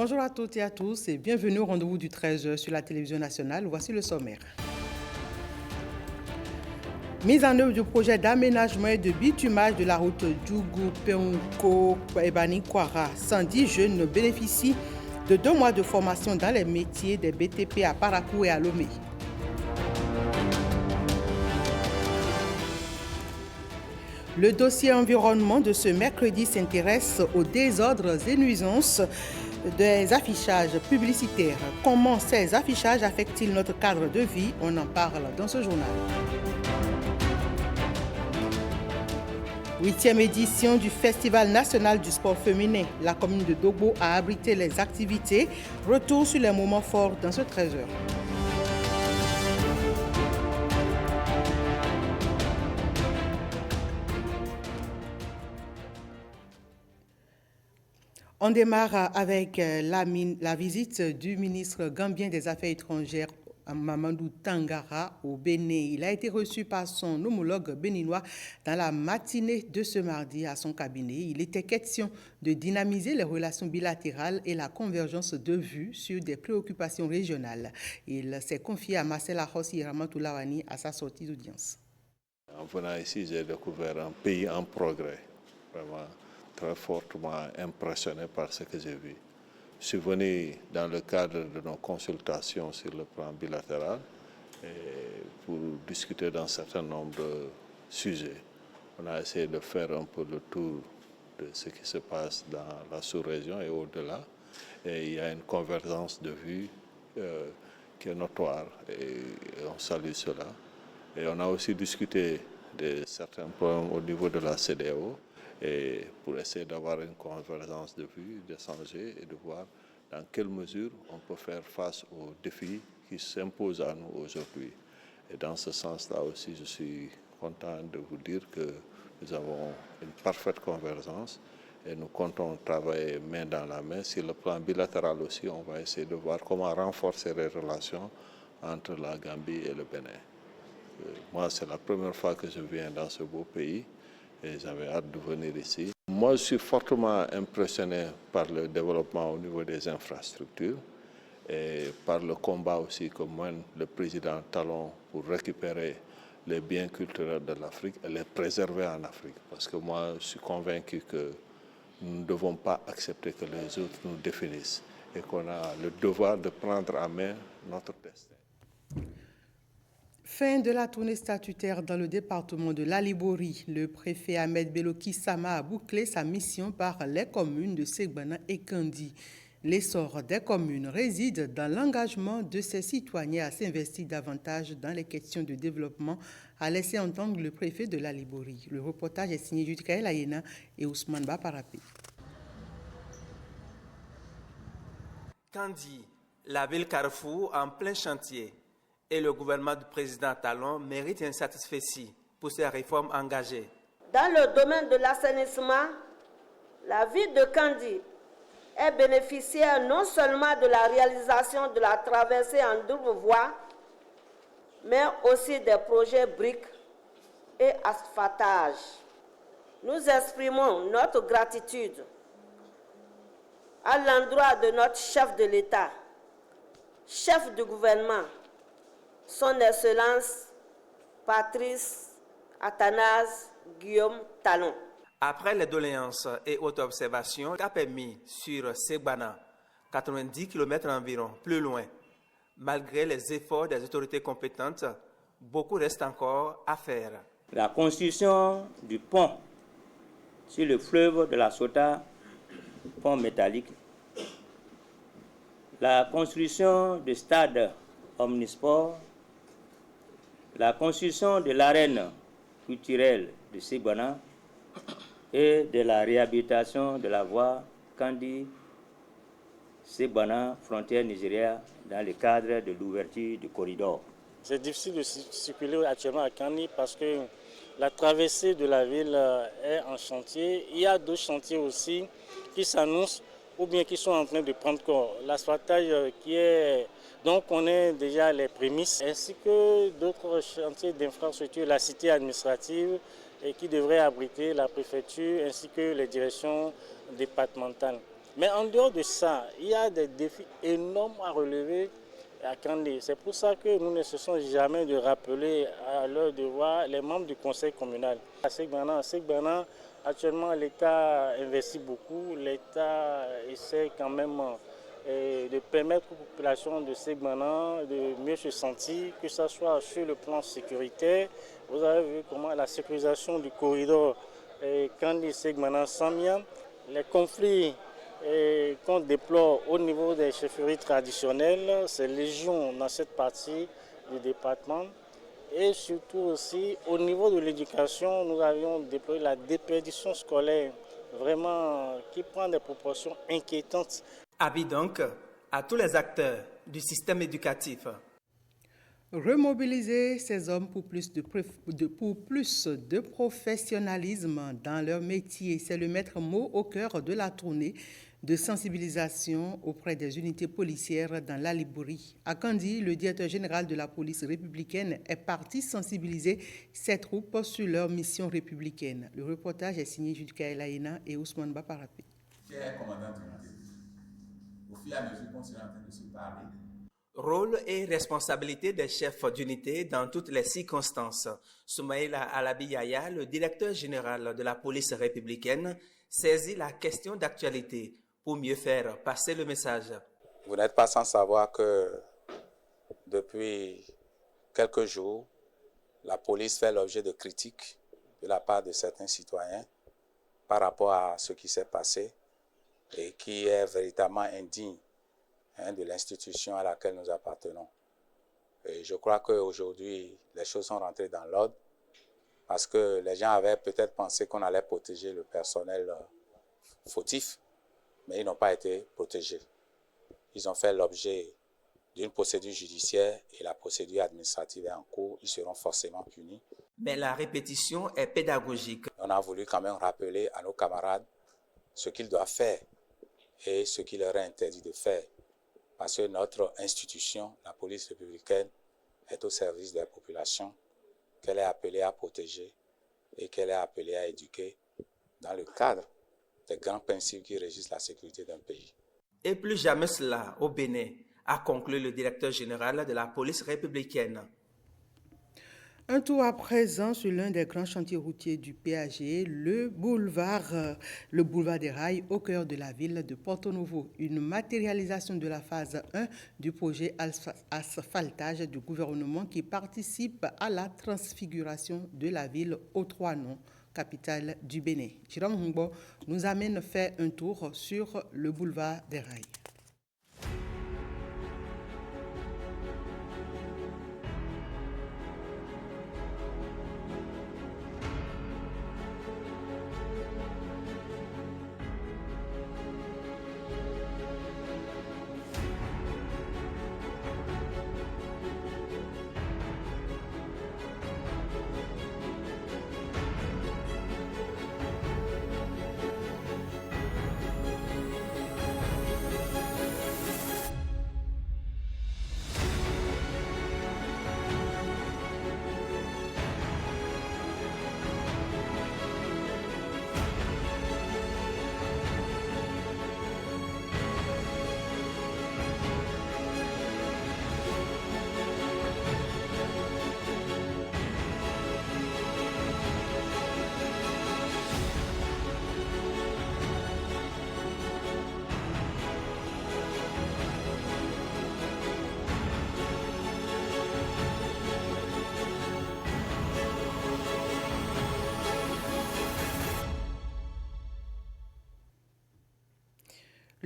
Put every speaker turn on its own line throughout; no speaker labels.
Bonjour à toutes et à tous et bienvenue au rendez-vous du 13h sur la télévision nationale. Voici le sommaire. Mise en œuvre du projet d'aménagement et de bitumage de la route Djougou-Peunko-Ebani-Kwara. 110 jeunes bénéficient de 2 mois de formation dans les métiers des BTP à Parakou et à Lomé. Le dossier environnement de ce mercredi s'intéresse aux désordres et nuisances des affichages publicitaires. Comment ces affichages affectent-ils notre cadre de vie? On en parle dans ce journal. 8e édition du Festival national du sport féminin. La commune de Dogbo a abrité les activités. Retour sur les moments forts dans ce 13h. On démarre avec la visite du ministre gambien des Affaires étrangères, Mamadou Tangara, au Bénin. Il a été reçu par son homologue béninois dans la matinée de ce mardi à son cabinet. Il était question de dynamiser les relations bilatérales et la convergence de vues sur des préoccupations régionales. Il s'est confié à Marcel Ahossi Ramatoulawani à sa sortie d'audience.
En venant ici, j'ai découvert un pays en progrès, vraiment très fortement impressionné par ce que j'ai vu. Je suis venu dans le cadre de nos consultations sur le plan bilatéral pour discuter d'un certain nombre de sujets. On a essayé de faire un peu le tour de ce qui se passe dans la sous-région et au-delà. Et il y a une convergence de vues qui est notoire et on salue cela. Et on a aussi discuté de certains problèmes au niveau de la CEDEAO. Et pour essayer d'avoir une convergence de vues, d'échanger et de voir dans quelle mesure on peut faire face aux défis qui s'imposent à nous aujourd'hui. Et dans ce sens-là aussi, je suis content de vous dire que nous avons une parfaite convergence et nous comptons travailler main dans la main. Sur le plan bilatéral aussi, on va essayer de voir comment renforcer les relations entre la Gambie et le Bénin. Moi, c'est la première fois que je viens dans ce beau pays. Et j'avais hâte de venir ici. Moi, je suis fortement impressionné par le développement au niveau des infrastructures et par le combat aussi que mène le président Talon pour récupérer les biens culturels de l'Afrique et les préserver en Afrique. Parce que moi, je suis convaincu que nous ne devons pas accepter que les autres nous définissent et qu'on a le devoir de prendre en main notre destin.
Fin de la tournée statutaire dans le département de l'Alibori. Le préfet Ahmed Bello Kissama a bouclé sa mission par les communes de Segbana et Kandi. L'essor des communes réside dans l'engagement de ses citoyens à s'investir davantage dans les questions de développement, a laissé entendre le préfet de l'Alibori. Le reportage est signé Judikaël Ayena et Ousmane Baparapé.
Kandi, la ville Carrefour en plein chantier. Et le gouvernement du président Talon mérite un satisfecit pour ces réformes engagées.
Dans le domaine de l'assainissement, la ville de Kandi est bénéficiaire non seulement de la réalisation de la traversée en double voie, mais aussi des projets briques et asphaltage. Nous exprimons notre gratitude à l'endroit de notre chef de l'État, chef du gouvernement, Son Excellence Patrice Athanase Guillaume Talon.
Après les doléances et autres observations, qu'a permis sur Segbana, 90 km environ plus loin, malgré les efforts des autorités compétentes, beaucoup reste encore à faire.
La construction du pont sur le fleuve de la Sota, pont métallique, la construction du stade omnisport, la construction de l'arène culturelle de Segbana et de la réhabilitation de la voie Kandi-Segbana, frontière Nigeria, dans le cadre de l'ouverture du corridor.
C'est difficile de circuler actuellement à Kandi parce que la traversée de la ville est en chantier. Il y a d'autres chantiers aussi qui s'annoncent ou bien qui sont en train de prendre corps. L'asphaltage qui est... Donc on est déjà les prémices, ainsi que d'autres chantiers d'infrastructure, la cité administrative et qui devrait abriter la préfecture ainsi que les directions départementales. Mais en dehors de ça, il y a des défis énormes à relever à Kandé. C'est pour ça que nous ne cessons jamais de rappeler à leur devoir les membres du conseil communal. À Segbana, actuellement, l'État investit beaucoup. L'État essaie quand même de permettre aux populations de Segbana de mieux se sentir, que ce soit sur le plan sécuritaire. Vous avez vu comment la sécurisation du corridor Kandé-Segbana-Samia, les conflits qu'on déplore au niveau des chefferies traditionnelles, c'est légion dans cette partie du département. Et surtout aussi, au niveau de l'éducation, nous avions déployé la déperdition scolaire, vraiment qui prend des proportions inquiétantes.
Avis donc à tous les acteurs du système éducatif.
Remobiliser ces hommes pour plus de professionnalisme dans leur métier, c'est le maître mot au cœur de la tournée de sensibilisation auprès des unités policières dans la Libourie. À Kandji, le directeur général de la police républicaine est parti sensibiliser ses troupes sur leur mission républicaine. Le reportage est signé Jude Kaelaïna et Ousmane Baparapi.
Cher commandant d'unité, au fur et à mesure qu'on sera en train de se parler,
Rôle et responsabilité des chefs d'unité dans toutes les circonstances. Soumaïla Alabiyaya, le directeur général de la police républicaine, saisit la question d'actualité pour mieux faire passer le message.
Vous n'êtes pas sans savoir que depuis quelques jours, la police fait l'objet de critiques de la part de certains citoyens par rapport à ce qui s'est passé et qui est véritablement indigne de l'institution à laquelle nous appartenons. Et je crois qu'aujourd'hui, les choses sont rentrées dans l'ordre parce que les gens avaient peut-être pensé qu'on allait protéger le personnel fautif, mais ils n'ont pas été protégés. Ils ont fait l'objet d'une procédure judiciaire et la procédure administrative est en cours. Ils seront forcément punis.
Mais la répétition est pédagogique.
On a voulu quand même rappeler à nos camarades ce qu'ils doivent faire et ce qu'il leur est interdit de faire. Parce que notre institution, la police républicaine, est au service des populations, qu'elle est appelée à protéger et qu'elle est appelée à éduquer dans le cadre des grands principes qui régissent la sécurité d'un pays.
Et plus jamais cela au Bénin, a conclu le directeur général de la police républicaine.
Un tour à présent sur l'un des grands chantiers routiers du PAG, le boulevard des Rails au cœur de la ville de Porto Novo. Une matérialisation de la phase 1 du projet asphaltage du gouvernement qui participe à la transfiguration de la ville aux 3 noms, capitale du Bénin. Jérôme Hungbo nous amène faire un tour sur le boulevard des Rails.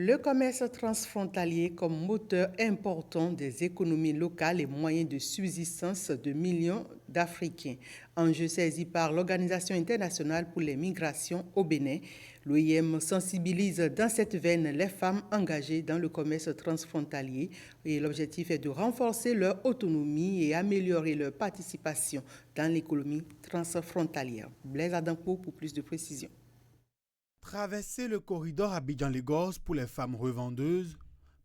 Le commerce transfrontalier comme moteur important des économies locales et moyen de subsistance de millions d'Africains. Enjeu saisi par l'Organisation internationale pour les migrations au Bénin, l'OIM sensibilise dans cette veine les femmes engagées dans le commerce transfrontalier et l'objectif est de renforcer leur autonomie et améliorer leur participation dans l'économie transfrontalière. Blaise Adampo pour plus de précisions.
Traverser le corridor Abidjan-Lagos pour les femmes revendeuses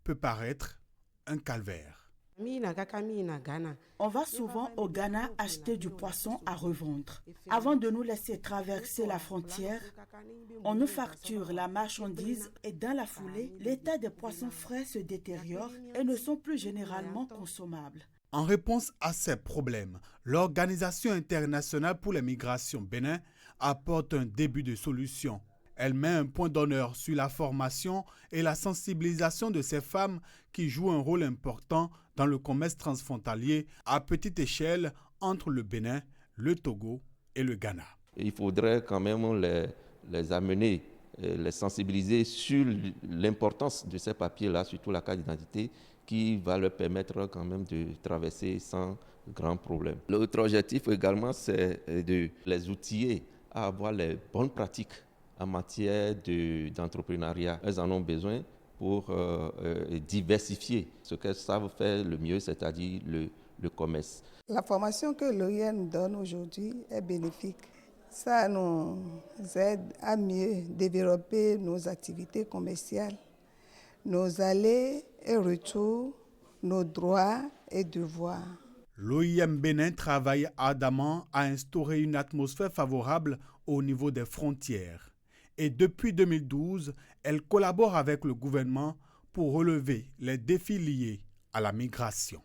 peut paraître un calvaire.
On va souvent au Ghana acheter du poisson à revendre. Avant de nous laisser traverser la frontière, on nous facture la marchandise et dans la foulée, l'état des poissons frais se détériore et ne sont plus généralement consommables.
En réponse à ces problèmes, l'Organisation internationale pour les migrations Bénin apporte un début de solution. Elle met un point d'honneur sur la formation et la sensibilisation de ces femmes qui jouent un rôle important dans le commerce transfrontalier à petite échelle entre le Bénin, le Togo et le Ghana.
Il faudrait quand même les amener, les sensibiliser sur l'importance de ces papiers-là, surtout la carte d'identité, qui va leur permettre quand même de traverser sans grand problème. L'autre objectif également, c'est de les outiller à avoir les bonnes pratiques en matière d'entrepreneuriat. Elles en ont besoin pour diversifier ce qu'elles savent faire le mieux, c'est-à-dire le commerce.
La formation que l'OIM nous donne aujourd'hui est bénéfique. Ça nous aide à mieux développer nos activités commerciales, nos allées et retours, nos droits et devoirs.
L'OIM Bénin travaille ardemment à instaurer une atmosphère favorable au niveau des frontières. Et depuis 2012, elle collabore avec le gouvernement pour relever les défis liés à la migration.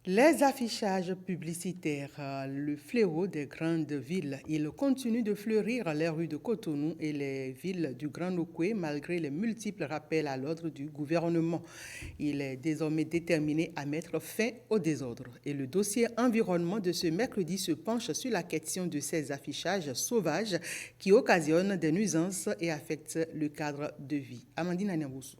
Les affichages publicitaires, le fléau des grandes villes, il continue de fleurir les rues de Cotonou et les villes du Grand Okoué malgré les multiples rappels à l'ordre du gouvernement. Il est désormais déterminé à mettre fin au désordre. Et le dossier environnement de ce mercredi se penche sur la question de ces affichages sauvages qui occasionnent des nuisances et affectent le cadre de vie. Amandine Anyaboussou.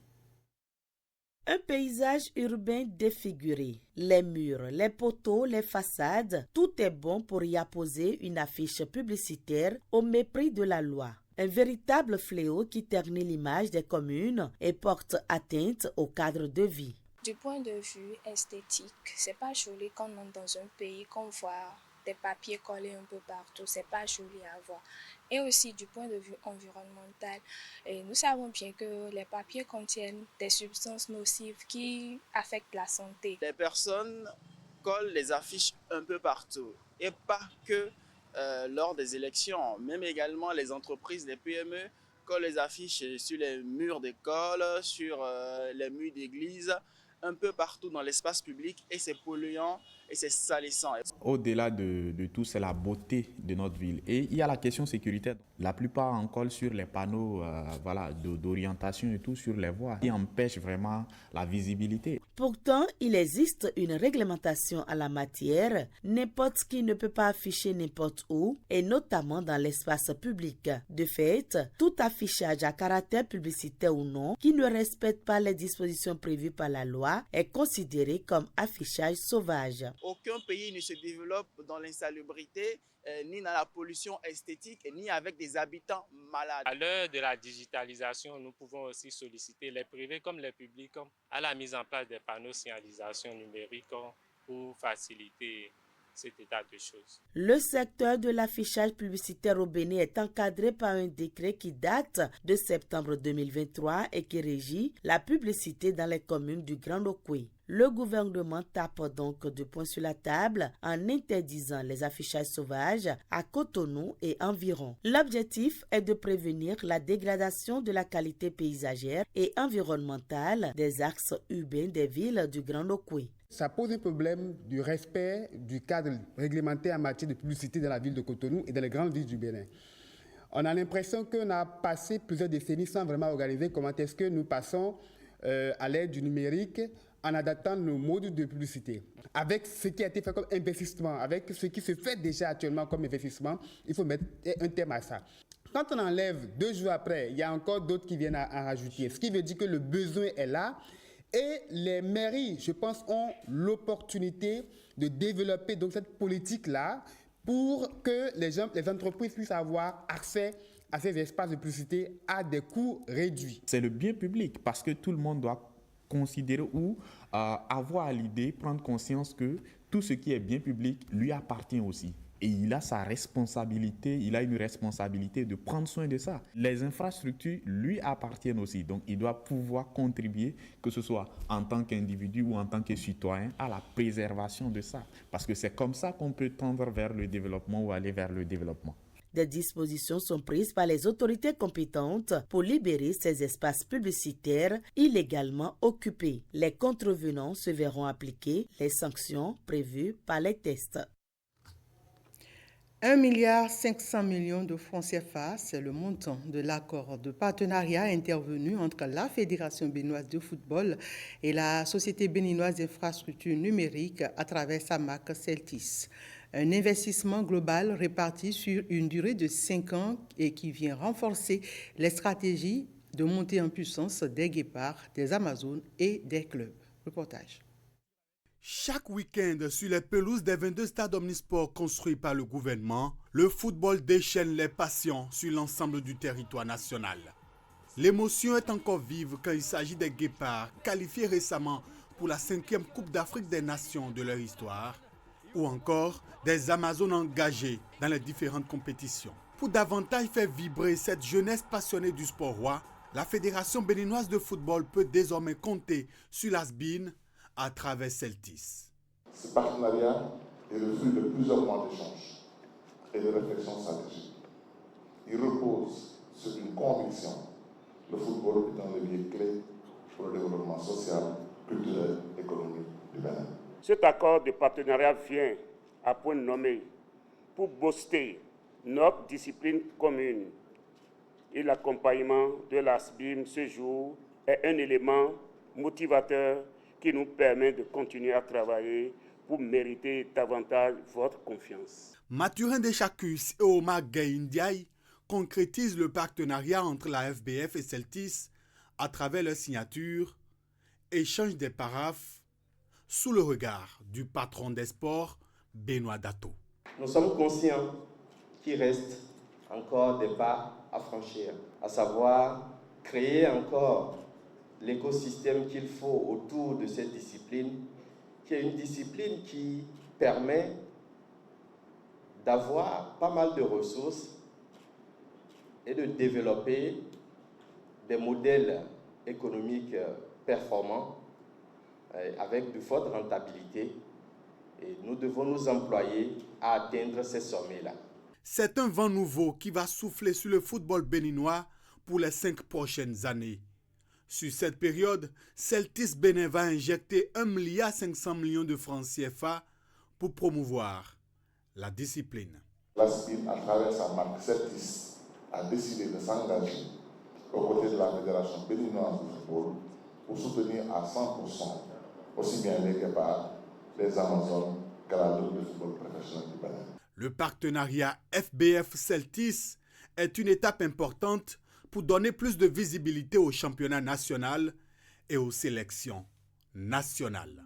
Un paysage urbain défiguré. Les murs, les poteaux, les façades, tout est bon pour y apposer une affiche publicitaire au mépris de la loi. Un véritable fléau qui ternit l'image des communes et porte atteinte au cadre de vie.
Du point de vue esthétique, c'est pas joli quand on est dans un pays qu'on voit des papiers collés un peu partout, c'est pas joli à voir. Et aussi du point de vue environnemental, nous savons bien que les papiers contiennent des substances nocives qui affectent la santé.
Les personnes collent les affiches un peu partout et pas que lors des élections, même également les entreprises, les PME collent les affiches sur les murs d'école, sur les murs d'église, un peu partout dans l'espace public et c'est polluant et c'est salissant.
Au-delà de tout, c'est la beauté de notre ville. Et il y a la question sécuritaire. La plupart en collent sur les panneaux d'orientation et tout sur les voies qui empêchent vraiment la visibilité.
Pourtant, il existe une réglementation à la matière. N'importe qui ne peut pas afficher n'importe où et notamment dans l'espace public. De fait, tout affichage à caractère publicitaire ou non qui ne respecte pas les dispositions prévues par la loi est considéré comme affichage sauvage.
Aucun pays ne se développe dans l'insalubrité, ni dans la pollution esthétique, ni avec des habitants malades.
À l'heure de la digitalisation, nous pouvons aussi solliciter les privés comme les publics à la mise en place des panneaux de signalisation numérique pour faciliter cet état de choses.
Le secteur de l'affichage publicitaire au Bénin est encadré par un décret qui date de septembre 2023 et qui régit la publicité dans les communes du Grand Okoué. Le gouvernement tape donc de poing sur la table en interdisant les affichages sauvages à Cotonou et environ. L'objectif est de prévenir la dégradation de la qualité paysagère et environnementale des axes urbains des villes du Grand Okoué.
Ça pose un problème du respect du cadre réglementaire en matière de publicité dans la ville de Cotonou et dans les grandes villes du Bénin. On a l'impression qu'on a passé plusieurs décennies sans vraiment organiser comment est-ce que nous passons à l'aide du numérique en adaptant nos modes de publicité. Avec ce qui a été fait comme investissement, avec ce qui se fait déjà actuellement comme investissement, il faut mettre un terme à ça. Quand on enlève 2 jours après, il y a encore d'autres qui viennent à rajouter, ce qui veut dire que le besoin est là. Et les mairies, je pense, ont l'opportunité de développer donc cette politique-là pour que les entreprises puissent avoir accès à ces espaces de publicité à des coûts réduits.
C'est le bien public parce que tout le monde doit considérer ou avoir à l'idée, prendre conscience que tout ce qui est bien public lui appartient aussi. Et il a sa responsabilité, il a une responsabilité de prendre soin de ça. Les infrastructures lui appartiennent aussi, donc il doit pouvoir contribuer, que ce soit en tant qu'individu ou en tant que citoyen, à la préservation de ça. Parce que c'est comme ça qu'on peut tendre vers le développement ou aller vers le développement.
Des dispositions sont prises par les autorités compétentes pour libérer ces espaces publicitaires illégalement occupés. Les contrevenants se verront appliquer les sanctions prévues par les tests.
1,5 milliard de francs CFA, c'est le montant de l'accord de partenariat intervenu entre la Fédération béninoise de football et la Société béninoise d'infrastructures numériques à travers sa marque Celtis. Un investissement global réparti sur une durée de 5 ans et qui vient renforcer les stratégies de montée en puissance des Guépards, des Amazones et des clubs. Reportage.
Chaque week-end, sur les pelouses des 22 stades omnisports construits par le gouvernement, le football déchaîne les passions sur l'ensemble du territoire national. L'émotion est encore vive quand il s'agit des Guépards, qualifiés récemment pour la 5e Coupe d'Afrique des Nations de leur histoire, ou encore des Amazones engagées dans les différentes compétitions. Pour davantage faire vibrer cette jeunesse passionnée du sport roi, la Fédération béninoise de football peut désormais compter sur l'ASBIN à travers Celtis.
Ce partenariat est le fruit de plusieurs mois d'échanges et de réflexions stratégiques. Il repose sur une conviction: le football est un levier clé pour le développement social, culturel et économique du Bénin.
Cet accord de partenariat vient à point nommé pour booster notre discipline commune et l'accompagnement de l'ASBIM ce jour est un élément motivateur qui nous permet de continuer à travailler pour mériter davantage votre confiance.
Mathurin Deschacus et Omar Gueye Ndiaye concrétisent le partenariat entre la FBF et Celtis à travers leur signature, échange des paraphes, sous le regard du patron des sports, Benoît Dato.
Nous sommes conscients qu'il reste encore des pas à franchir, à savoir créer encore l'écosystème qu'il faut autour de cette discipline, qui est une discipline qui permet d'avoir pas mal de ressources et de développer des modèles économiques performants avec de fortes rentabilités. Et nous devons nous employer à atteindre ces sommets-là.
C'est un vent nouveau qui va souffler sur le football béninois pour les 5 prochaines années. Sur cette période, Celtis Bénin va injecter 1,5 milliard de francs CFA pour promouvoir la discipline.
L'ASBIN, à travers sa marque Celtis, a décidé de s'engager aux côtés de la Fédération béninoise de football pour soutenir à 100% aussi bien les Guépards, les Amazones que la Ligue de football professionnel du Bénin.
Le partenariat FBF-Celtis est une étape importante pour donner plus de visibilité au championnat national et aux sélections nationales.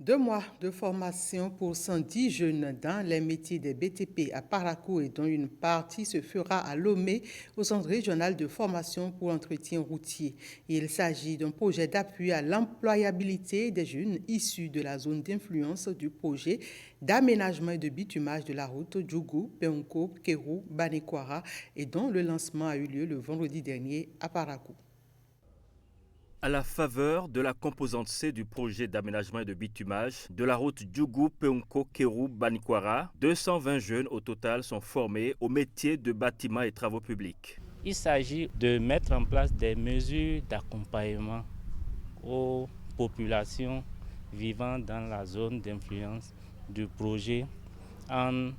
2 mois de formation pour 110 jeunes dans les métiers des BTP à Parakou et dont une partie se fera à Lomé au Centre régional de formation pour l'entretien routier. Il s'agit d'un projet d'appui à l'employabilité des jeunes issus de la zone d'influence du projet d'aménagement et de bitumage de la route Djougou, Peunko, Kérou, Banekwara et dont le lancement a eu lieu le vendredi dernier à Parakou.
À la faveur de la composante C du projet d'aménagement et de bitumage de la route Djougou, Peunko, Kérou, Banikwara, 220 jeunes au total sont formés au métier de bâtiment et travaux publics.
Il s'agit de mettre en place des mesures d'accompagnement aux populations vivant dans la zone d'influence du projet en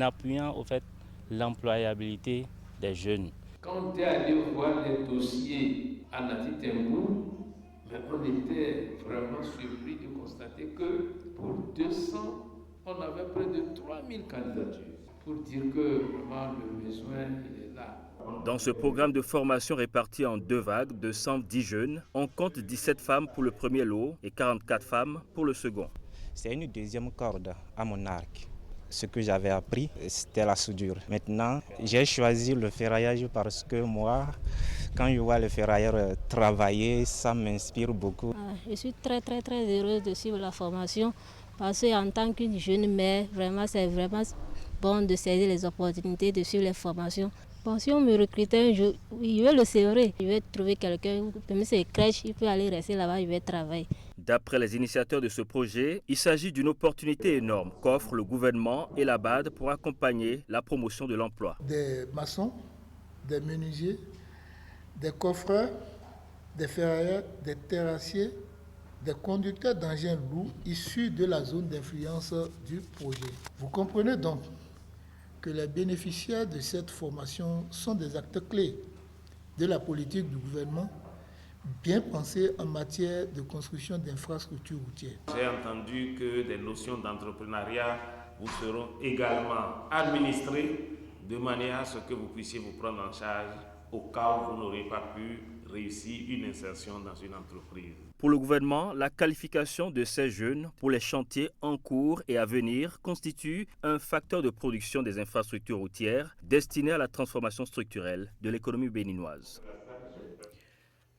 appuyant au fait l'employabilité des jeunes.
Quand on est allé voir les dossiers à Nati Tembou, on était vraiment surpris de constater que pour 200, on avait près de 3000 candidatures. Pour dire que vraiment le besoin est là.
Dans ce programme de formation réparti en 2 vagues de 110 jeunes, on compte 17 femmes pour le premier lot et 44 femmes pour le second.
C'est une deuxième corde à mon arc. Ce que j'avais appris, c'était la soudure. Maintenant, j'ai choisi le ferraillage parce que moi, quand je vois le ferrailleur travailler, ça m'inspire beaucoup.
Je suis très heureuse de suivre la formation
Parce qu'en tant qu'une jeune mère, vraiment, c'est vraiment bon de saisir les opportunités, de suivre les formations. Bon, si on me recrutait un jour, je vais le serrer. Je vais trouver quelqu'un, même si c'est crèche, il peut aller rester là-bas, je vais travailler.
D'après les initiateurs de ce projet, il s'agit d'une opportunité énorme qu'offrent le gouvernement et la BAD pour accompagner la promotion de l'emploi.
Des maçons, des menuisiers, des coffreurs, des ferrailleurs, des terrassiers, des conducteurs d'engins lourds issus de la zone d'influence du projet. Vous comprenez donc que les bénéficiaires de cette formation sont des acteurs clés de la politique du gouvernement, bien pensée en matière de construction d'infrastructures routières.
J'ai entendu que des notions d'entrepreneuriat vous seront également administrées de manière à ce que vous puissiez vous prendre en charge au cas où vous n'aurez pas pu réussir une insertion dans une entreprise.
Pour le gouvernement, la qualification de ces jeunes pour les chantiers en cours et à venir constitue un facteur de production des infrastructures routières destiné à la transformation structurelle de l'économie béninoise.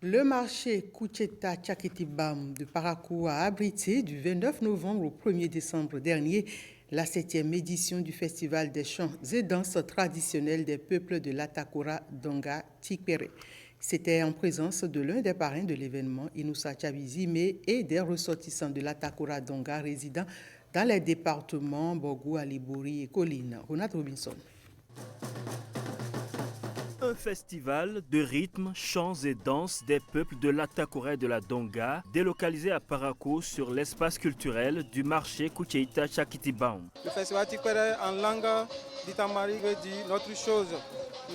Le marché Kucheta Tchakitibam de Parakou a abrité du 29 novembre au 1er décembre dernier la 7e édition du Festival des chants et danses traditionnelles des peuples de l'Atakura Donga Tikpere. C'était en présence de l'un des parrains de l'événement, Inoussa Tchabizime, et des ressortissants de l'Atakura Donga résidant dans les départements Bogu, Alibouri et Colline. Ronald Robinson.
Un festival de rythmes, chants et danses des peuples de l'Atakura et de la Donga, délocalisé à Parakou sur l'espace culturel du marché Kucheita Tchakitibam.
Le festival Tikpere en langue d'Itamari veut dire notre chose,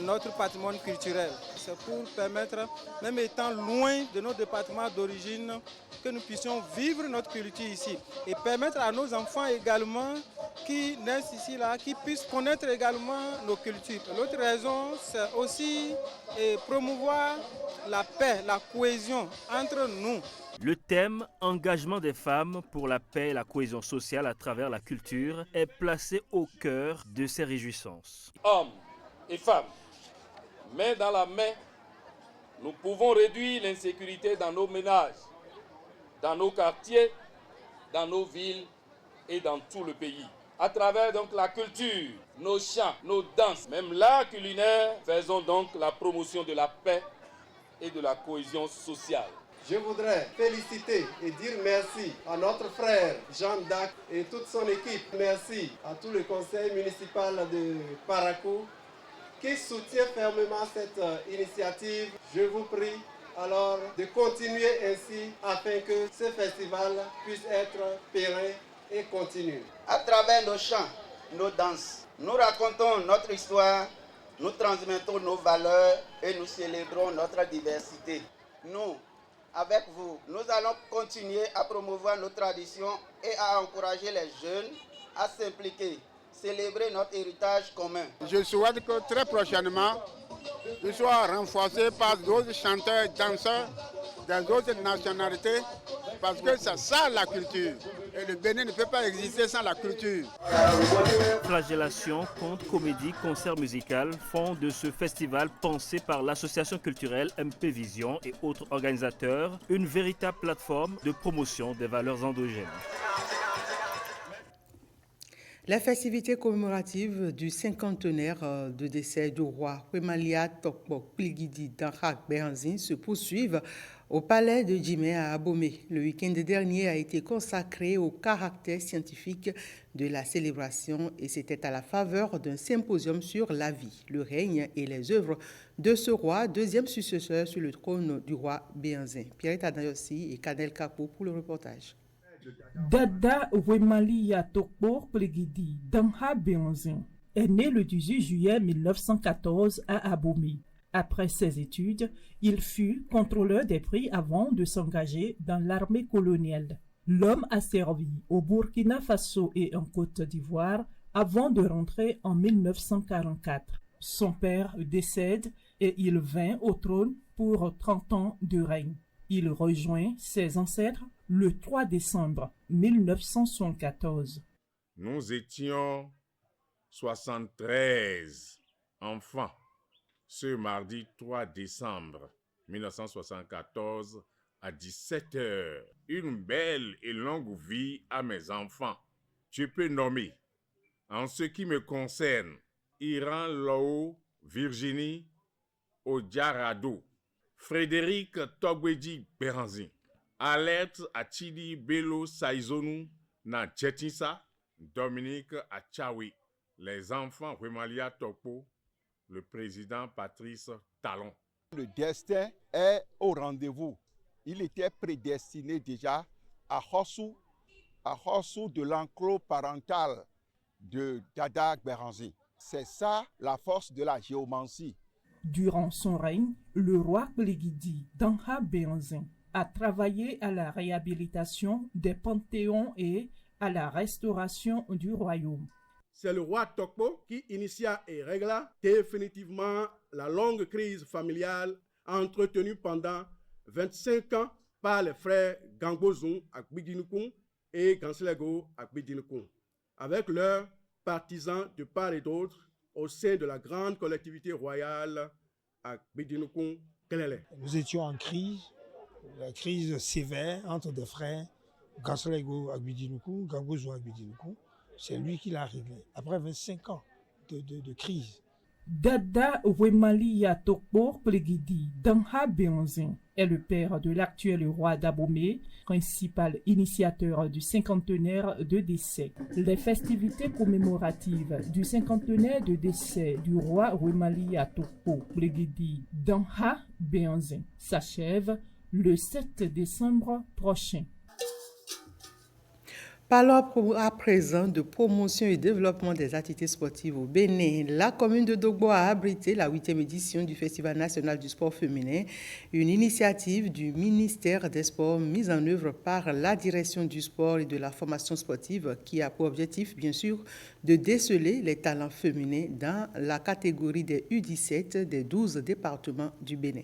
notre patrimoine culturel. C'est pour permettre, même étant loin de nos départements d'origine, que nous puissions vivre notre culture ici et permettre à nos enfants également qui naissent ici, là, qui puissent connaître également nos cultures. L'autre raison, c'est aussi promouvoir la paix, la cohésion entre nous.
Le thème « Engagement des femmes pour la paix et la cohésion sociale à travers la culture » est placé au cœur de ces réjouissances.
Hommes et femmes, main dans la main, nous pouvons réduire l'insécurité dans nos ménages, dans nos quartiers, dans nos villes et dans tout le pays. À travers donc la culture, nos chants, nos danses, même l'art culinaire, faisons donc la promotion de la paix et de la cohésion sociale.
Je voudrais féliciter et dire merci à notre frère Jean Dac et toute son équipe. Merci à tout le conseil municipal de Parakou qui soutient fermement cette initiative. Je vous prie alors de continuer ainsi afin que ce festival puisse être pérenne et continu.
À travers nos chants, nos danses, nous racontons notre histoire, nous transmettons nos valeurs et nous célébrons notre diversité. Nous, avec vous, nous allons continuer à promouvoir nos traditions et à encourager les jeunes à s'impliquer, célébrer notre héritage commun.
Je souhaite que très prochainement, il soit renforcé par d'autres chanteurs et danseurs des autres nationalités, parce que c'est ça la culture. Et le Bénin ne peut pas exister sans la culture.
Flagellation, contes, comédie, concerts musicaux font de ce festival pensé par l'association culturelle MP Vision et autres organisateurs une véritable plateforme de promotion des valeurs endogènes.
La festivité commémorative du cinquantenaire de décès du roi Wemalia Tokpok Pligidi Danrak Bernzin se poursuivent au palais de Djimé à Abomey. Le week-end dernier a été consacré au caractère scientifique de la célébration et c'était à la faveur d'un symposium sur la vie, le règne et les œuvres de ce roi, deuxième successeur sur le trône du roi Bernzin. Pierre Tadayossi et Kanel Kapo pour le reportage.
Dada Wemalia Tokpok Pligidi Danrak Bernzin est né le 18 juillet 1914 à Abomey. Après ses études, il fut contrôleur des prix avant de s'engager dans l'armée coloniale. L'homme a servi au Burkina Faso et en Côte d'Ivoire avant de rentrer en 1944. Son père décède et il vint au trône pour 30 ans de règne. Il rejoint ses ancêtres le 3 décembre 1974.
Nous étions 73 enfants ce mardi 3 décembre 1974 à 17h, une belle et longue vie à mes enfants. Je peux nommer, en ce qui me concerne, Iran Lao, Virginie Odiarado, Frédéric Togwedi Beranzi, Alerte Achidi Bello Saizonu na Jetisa, Dominique Achawi, les enfants Wemalia Tokpo, le président Patrice Talon.
Le destin est au rendez-vous. Il était prédestiné déjà à Hossou de l'enclos parental de Dada Beranzi. C'est ça la force de la géomancie.
Durant son règne, le roi Plegidi Dangha Beanzin a travaillé à la réhabilitation des panthéons et à la restauration du royaume.
C'est le roi Tokpo qui initia et régla définitivement la longue crise familiale entretenue pendant 25 ans par les frères Gangozun Akbidinukun et Ganslego Akbidinukun, avec leurs partisans de part et d'autre au sein de la grande collectivité royale Akbidinukun-Kelele.
Nous étions en crise, la crise sévère entre des frères Ganslego Akbidinukun, Gangozun Akbidinukun. C'est lui qui l'a réglé, après 25 ans de crise.
Dada Wemalia Tokpo Plegidi Dangha Beanzin est le père de l'actuel roi d'Abomey, principal initiateur du cinquantenaire de décès. Les festivités commémoratives du cinquantenaire de décès du roi Wemalia Tokpo Plegidi Dangha Beanzin s'achèvent le 7 décembre prochain.
Parlons à présent de promotion et développement des activités sportives au Bénin. La commune de Dogbo a abrité la 8e édition du Festival national du sport féminin, une initiative du ministère des Sports mise en œuvre par la direction du sport et de la formation sportive qui a pour objectif, bien sûr, de déceler les talents féminins dans la catégorie des U17 des 12 départements du Bénin.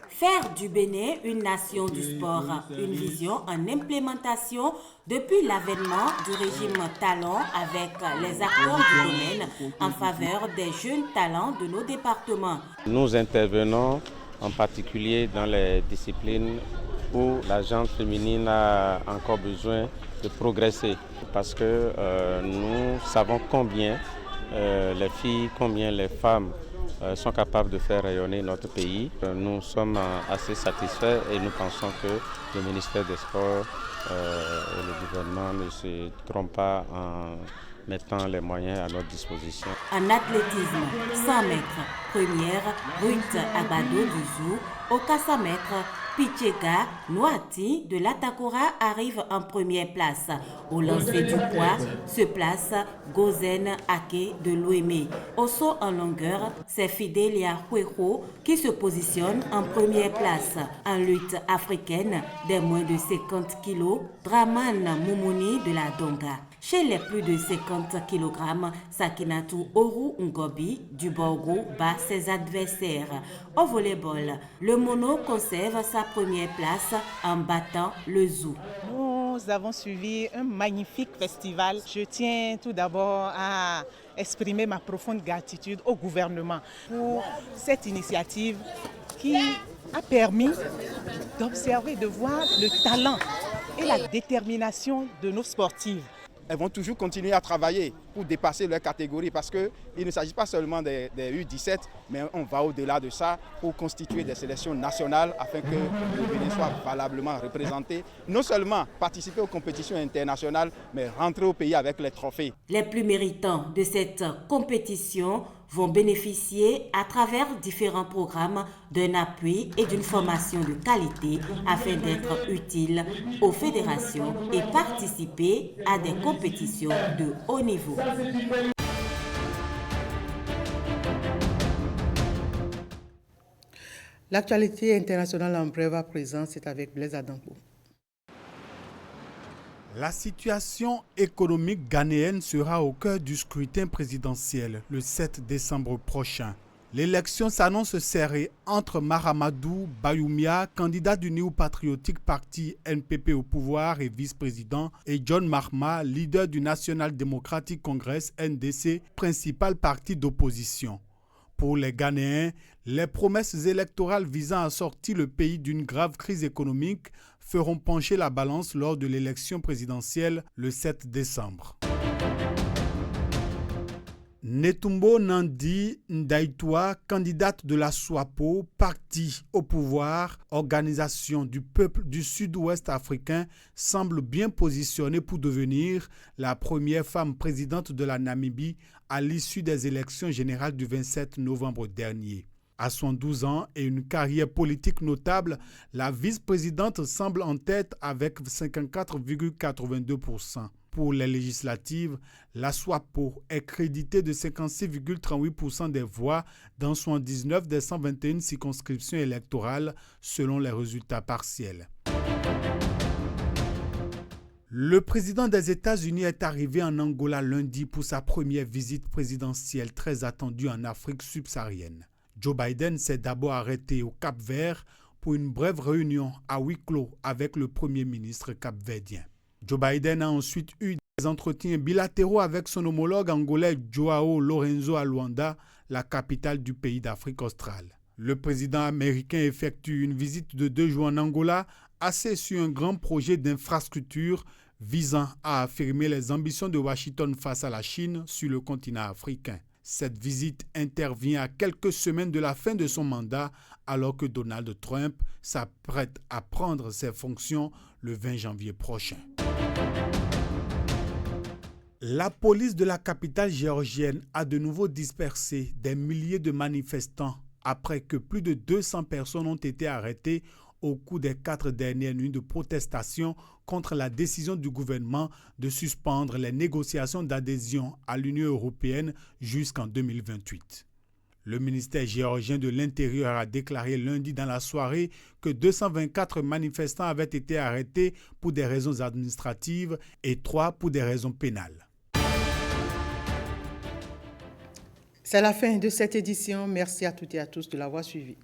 Faire du Bénin une nation du sport, une vision en implémentation depuis l'avènement du régime talent avec les acteurs du domaine en faveur des jeunes talents de nos départements.
Nous intervenons en particulier dans les disciplines où la gente féminine a encore besoin de progresser parce que nous savons combien les filles, combien les femmes sont capables de faire rayonner notre pays. Nous sommes assez satisfaits et nous pensons que le ministère des Sports et le gouvernement ne se trompent pas en mettant les moyens à notre disposition.
En athlétisme, 100 mètres, première, Ruth Abado Duzou, au 400 mètres, Pichega Noati de l'Atakora arrive en première place. Au lancer du poids se place Gozen Ake de l'Ouémé. Au saut en longueur, c'est Fidelia Hueho qui se positionne en première place. En lutte africaine des moins de 50 kg, Draman Moumouni de la Donga. Chez les plus de 50 kg, Sakinatu Oru Ngobi du Borgo bat ses adversaires. Au volleyball, le mono conserve sa première place en battant le Zou.
Nous avons suivi un magnifique festival. Je tiens tout d'abord à exprimer ma profonde gratitude au gouvernement pour cette initiative qui a permis d'observer, de voir le talent et la détermination de nos sportives.
Elles vont toujours continuer à travailler pour dépasser leur catégorie parce qu'il ne s'agit pas seulement des U17, mais on va au-delà de ça pour constituer des sélections nationales afin que le Bénin soit valablement représenté. Non seulement participer aux compétitions internationales, mais rentrer au pays avec les trophées.
Les plus méritants de cette compétition vont bénéficier à travers différents programmes d'un appui et d'une formation de qualité afin d'être utiles aux fédérations et participer à des compétitions de haut niveau.
L'actualité internationale en brève à présent, c'est avec Blaise Adampo.
La situation économique ghanéenne sera au cœur du scrutin présidentiel le 7 décembre prochain. L'élection s'annonce serrée entre Mahamadou Bayoumia, candidat du New Patriotic Party NPP au pouvoir et vice-président, et John Mahama, leader du National Democratic Congress NDC, principal parti d'opposition. Pour les Ghanéens, les promesses électorales visant à sortir le pays d'une grave crise économique feront pencher la balance lors de l'élection présidentielle le 7 décembre. Netumbo Nandi Ndaitwah, candidate de la SWAPO, parti au pouvoir, organisation du peuple du sud-ouest africain, semble bien positionnée pour devenir la première femme présidente de la Namibie à l'issue des élections générales du 27 novembre dernier. À 72 ans et une carrière politique notable, la vice-présidente semble en tête avec 54,82%. Pour les législatives, la SWAPO est créditée de 56,38% des voix dans 79 des 121 circonscriptions électorales selon les résultats partiels. Le président des États-Unis est arrivé en Angola lundi pour sa première visite présidentielle très attendue en Afrique subsaharienne. Joe Biden s'est d'abord arrêté au Cap-Vert pour une brève réunion à huis clos avec le premier ministre capverdien. Joe Biden a ensuite eu des entretiens bilatéraux avec son homologue angolais Joao Lourenço à Luanda, la capitale du pays d'Afrique australe. Le président américain effectue une visite de 2 jours en Angola, axée sur un grand projet d'infrastructure visant à affirmer les ambitions de Washington face à la Chine sur le continent africain. Cette visite intervient à quelques semaines de la fin de son mandat, alors que Donald Trump s'apprête à prendre ses fonctions le 20 janvier prochain. La police de la capitale géorgienne a de nouveau dispersé des milliers de manifestants après que plus de 200 personnes ont été arrêtées au cours des 4 dernières nuits de protestation contre la décision du gouvernement de suspendre les négociations d'adhésion à l'Union européenne jusqu'en 2028. Le ministère géorgien de l'Intérieur a déclaré lundi dans la soirée que 224 manifestants avaient été arrêtés pour des raisons administratives et 3 pour des raisons pénales.
C'est la fin de cette édition. Merci à toutes et à tous de l'avoir suivi.